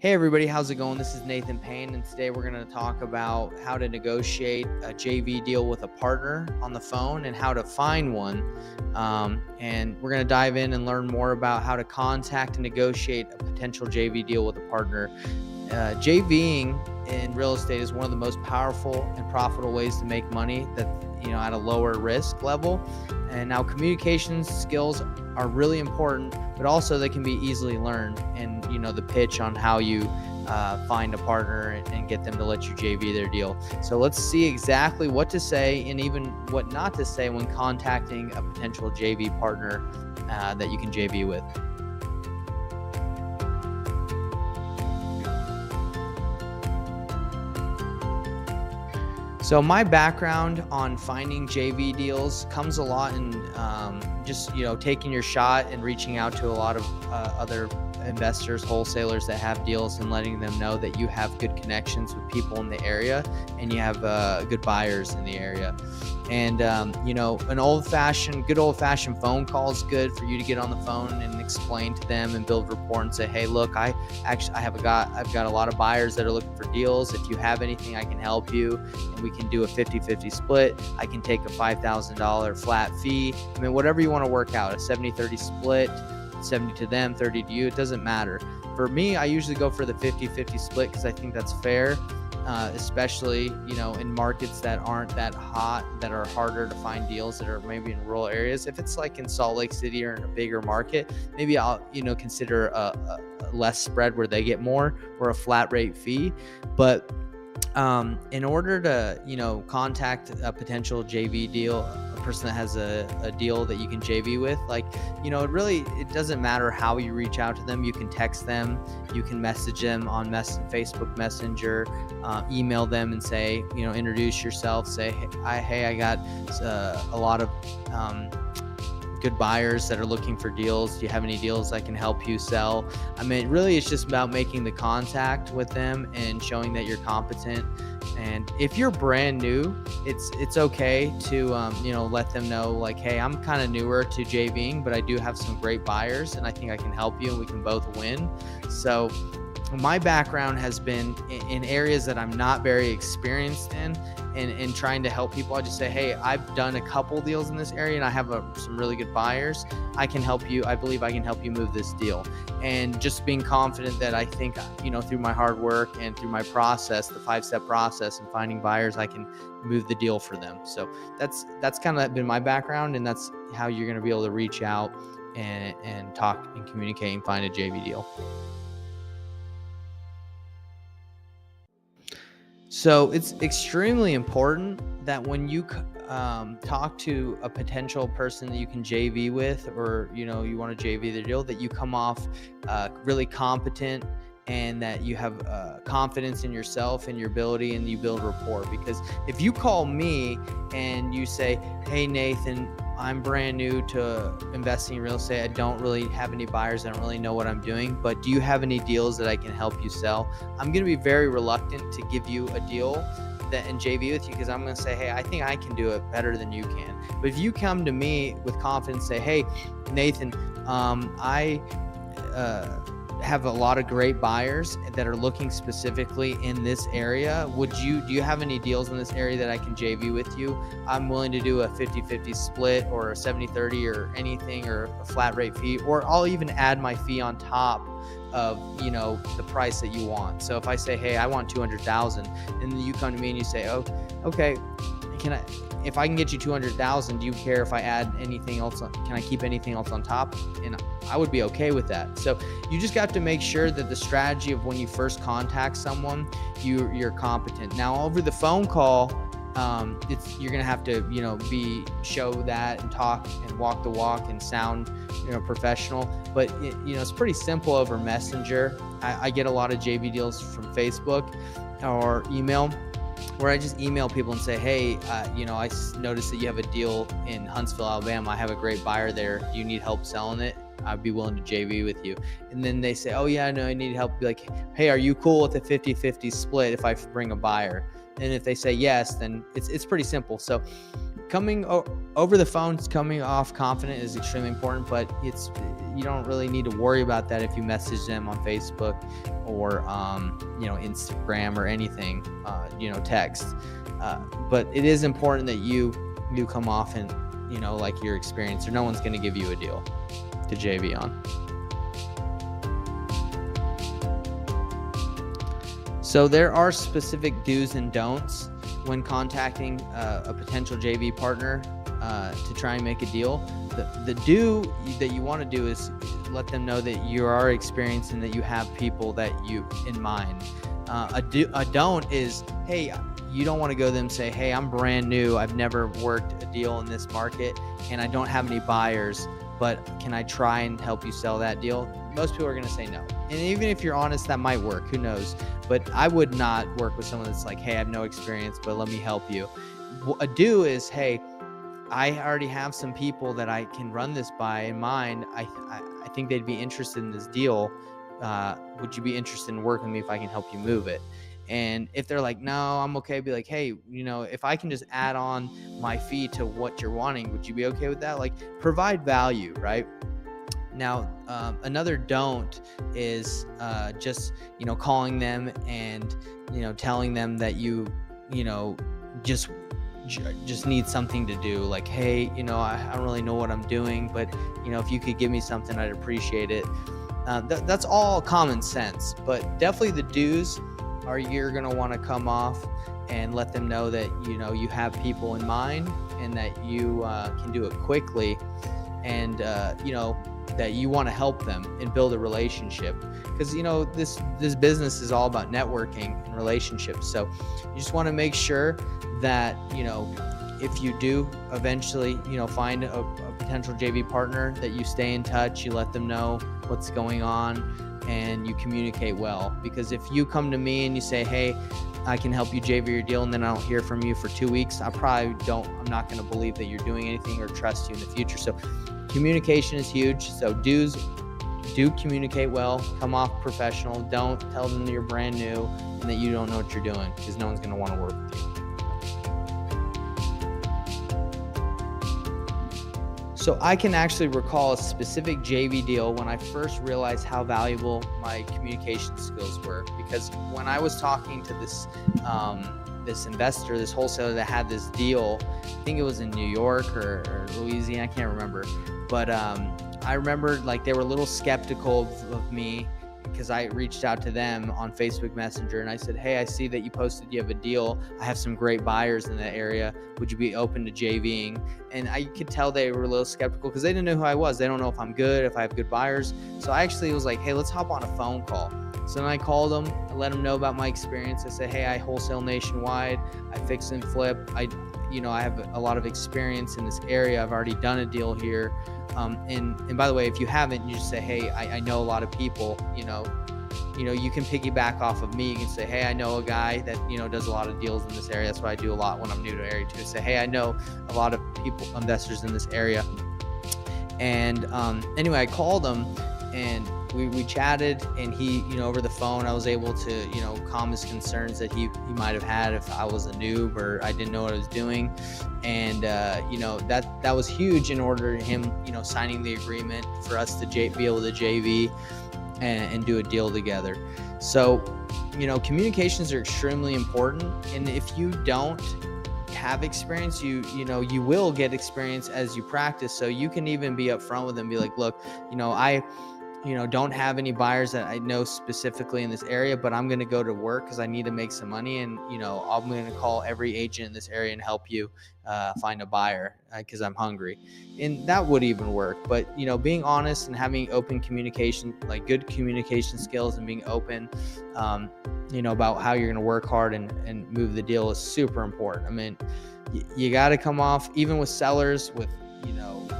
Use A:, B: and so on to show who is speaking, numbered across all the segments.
A: Hey everybody, how's it going? This is Nathan Payne, and today we're going to talk about how to negotiate a JV deal with a partner on the phone and how to find one. And we're going to dive in and learn more about how to contact and negotiate a potential JV deal with a partner. JVing in real estate is one of the most powerful and profitable ways to make money that at a lower risk level. And now communications skills are really important, but also they can be easily learned. And the pitch on how you find a partner and get them to let you JV their deal. So let's see exactly what to say and even what not to say when contacting a potential JV partner that you can JV with. So my background on finding JV deals comes a lot in just taking your shot and reaching out to a lot of other investors, wholesalers that have deals, and letting them know that you have good connections with people in the area and you have good buyers in the area. And an good old fashioned phone call is good for you to get on the phone and explain to them and build rapport and say, hey, look, I've got a lot of buyers that are looking for deals. If you have anything, I can help you, and we can do a 50-50 split. I can take a $5,000 flat fee. I mean, whatever you want to work out, a 70-30 split, 70 to them, 30 to you, it doesn't matter. For me, I usually go for the 50-50 split because I think that's fair. Especially, in markets that aren't that hot, that are harder to find deals, that are maybe in rural areas. If it's like in Salt Lake City or in a bigger market, maybe I'll, consider a less spread where they get more, or a flat rate fee. But in order to, contact a potential JV deal, a person that has a deal that you can JV with, it doesn't matter how you reach out to them. You can text them, you can message them on Facebook Messenger, email them and say, introduce yourself, say, hey, I got a lot of good buyers that are looking for deals. Do you have any deals I can help you sell? I mean, really, it's just about making the contact with them and showing that you're competent. And if you're brand new, it's okay to let them know, like, hey, I'm kind of newer to JVing, but I do have some great buyers, and I think I can help you, and we can both win. So my background has been in areas that I'm not very experienced in, and trying to help people. I just say, hey, I've done a couple deals in this area and I have some really good buyers. I can help you. I believe I can help you move this deal. And just being confident that I think, through my hard work and through my process, the 5-step process and finding buyers, I can move the deal for them. So that's kind of been my background, and that's how you're going to be able to reach out and talk and communicate and find a JV deal. So it's extremely important that when you talk to a potential person that you can JV with, or you want to JV the deal, that you come off really competent, and that you have confidence in yourself and your ability, and you build rapport. Because if you call me and you say, hey, Nathan, I'm brand new to investing in real estate, I don't really have any buyers, I don't really know what I'm doing, but do you have any deals that I can help you sell? I'm going to be very reluctant to give you a deal and JV with you, because I'm going to say, hey, I think I can do it better than you can. But if you come to me with confidence, say, hey, Nathan, I have a lot of great buyers that are looking specifically in this area. Do you have any deals in this area that I can JV with you? I'm willing to do a 50-50 split, or a 70-30, or anything, or a flat rate fee, or I'll even add my fee on top of the price that you want. So if I say, hey, I want 200,000, and then you come to me and you say, oh, okay, if I can get you 200,000, do you care if I add anything else? Can I keep anything else on top? And I would be okay with that. So you just got to make sure that the strategy of when you first contact someone, you're competent. Now, over the phone call, you're gonna have to show that and talk and walk the walk and sound professional. But it's pretty simple over Messenger. I get a lot of JV deals from Facebook or email, where I just email people and say, hey, I noticed that you have a deal in Huntsville, Alabama. I have a great buyer there. Do you need help selling it? I'd be willing to JV with you. And then they say, oh yeah, no, I need help. Be like, hey, are you cool with a 50-50 split if I bring a buyer? And if they say yes, then it's pretty simple. So over the phone, coming off confident is extremely important, but you don't really need to worry about that if you message them on Facebook or Instagram or anything, text. But it is important that you come off and like your experience, or no one's going to give you a deal to JV on. So there are specific do's and don'ts when contacting a potential JV partner to try and make a deal. The do that you want to do is let them know that you are experienced and that you have people that you in mind. A don't is, hey, you don't want to go to them and say, hey, I'm brand new, I've never worked a deal in this market, and I don't have any buyers, but can I try and help you sell that deal? Most people are going to say no. And even if you're honest, that might work. Who knows? But I would not work with someone that's like, hey, I have no experience, but let me help you. A do is, hey, I already have some people that I can run this by in mind. I think they'd be interested in this deal. Would you be interested in working with me if I can help you move it? And if they're like, no, I'm okay, be like, hey, if I can just add on my fee to what you're wanting, would you be okay with that? Like, provide value, right? Now, another don't is just, calling them and, telling them that you just need something to do. Like, hey, I don't really know what I'm doing, but, if you could give me something, I'd appreciate it. That's all common sense, but definitely the do's are you're going to want to come off and let them know that, you have people in mind and that you can do it quickly, and, that you want to help them and build a relationship, because this business is all about networking and relationships. So you just want to make sure that if you do eventually find a potential JV partner, that you stay in touch, you let them know what's going on, and you communicate well. Because if you come to me and you say, hey, I can help you JV your deal, and then I don't hear from you for 2 weeks, I'm not going to believe that you're doing anything or trust you in the future. So communication is huge. So do communicate well, come off professional. Don't tell them that you're brand new and that you don't know what you're doing, because no one's going to want to work with you. So I can actually recall a specific JV deal when I first realized how valuable my communication skills were, because when I was talking to this investor, this wholesaler that had this deal, I think it was in New York or Louisiana, I can't remember, but I remember like they were a little skeptical of me, because I reached out to them on Facebook Messenger and I said, hey, I see that you posted you have a deal. I have some great buyers in that area. Would you be open to JVing? And I could tell they were a little skeptical because they didn't know who I was. They don't know if I'm good, if I have good buyers. So I actually was like, hey, let's hop on a phone call. So then I called them, I let them know about my experience. I said, hey, I wholesale nationwide. I fix and flip. I have a lot of experience in this area. I've already done a deal here. And by the way, if you haven't, you just say, hey, I know a lot of people, you can piggyback off of me. You can say, hey, I know a guy that, does a lot of deals in this area. That's what I do a lot when I'm new to the area too. Say, hey, I know a lot of people, investors in this area. And anyway, I called him and we chatted, and he, over the phone, I was able to, calm his concerns that he might have had if I was a noob or I didn't know what I was doing. And, that was huge in order to him, signing the agreement for us to be able to JV and do a deal together. So, communications are extremely important. And if you don't have experience, you will get experience as you practice. So you can even be upfront with them, be like, look, I don't have any buyers that I know specifically in this area, but I'm going to go to work because I need to make some money. And, I'm going to call every agent in this area and help you find a buyer because I'm hungry. And that would even work. But, being honest and having open communication, like good communication skills, and being open, about how you're going to work hard and move the deal is super important. I mean, you got to come off, even with sellers, with,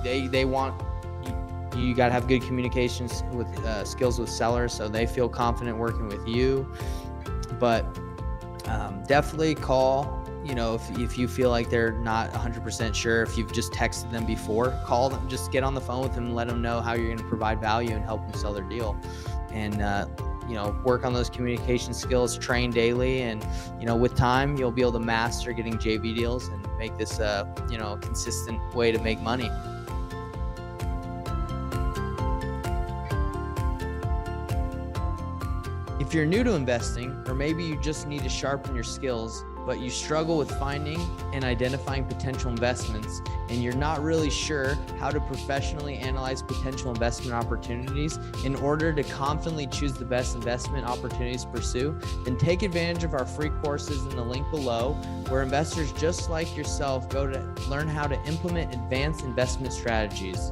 A: they want, you got to have good communications with skills with sellers so they feel confident working with you. But definitely call, if you feel like they're not 100% sure, if you've just texted them before, call them, just get on the phone with them and let them know how you're going to provide value and help them sell their deal. And work on those communication skills, train daily, and with time you'll be able to master getting JV deals and make this a consistent way to make money. If you're new to investing, or maybe you just need to sharpen your skills, but you struggle with finding and identifying potential investments, and you're not really sure how to professionally analyze potential investment opportunities in order to confidently choose the best investment opportunities to pursue, then take advantage of our free courses in the link below, where investors just like yourself go to learn how to implement advanced investment strategies.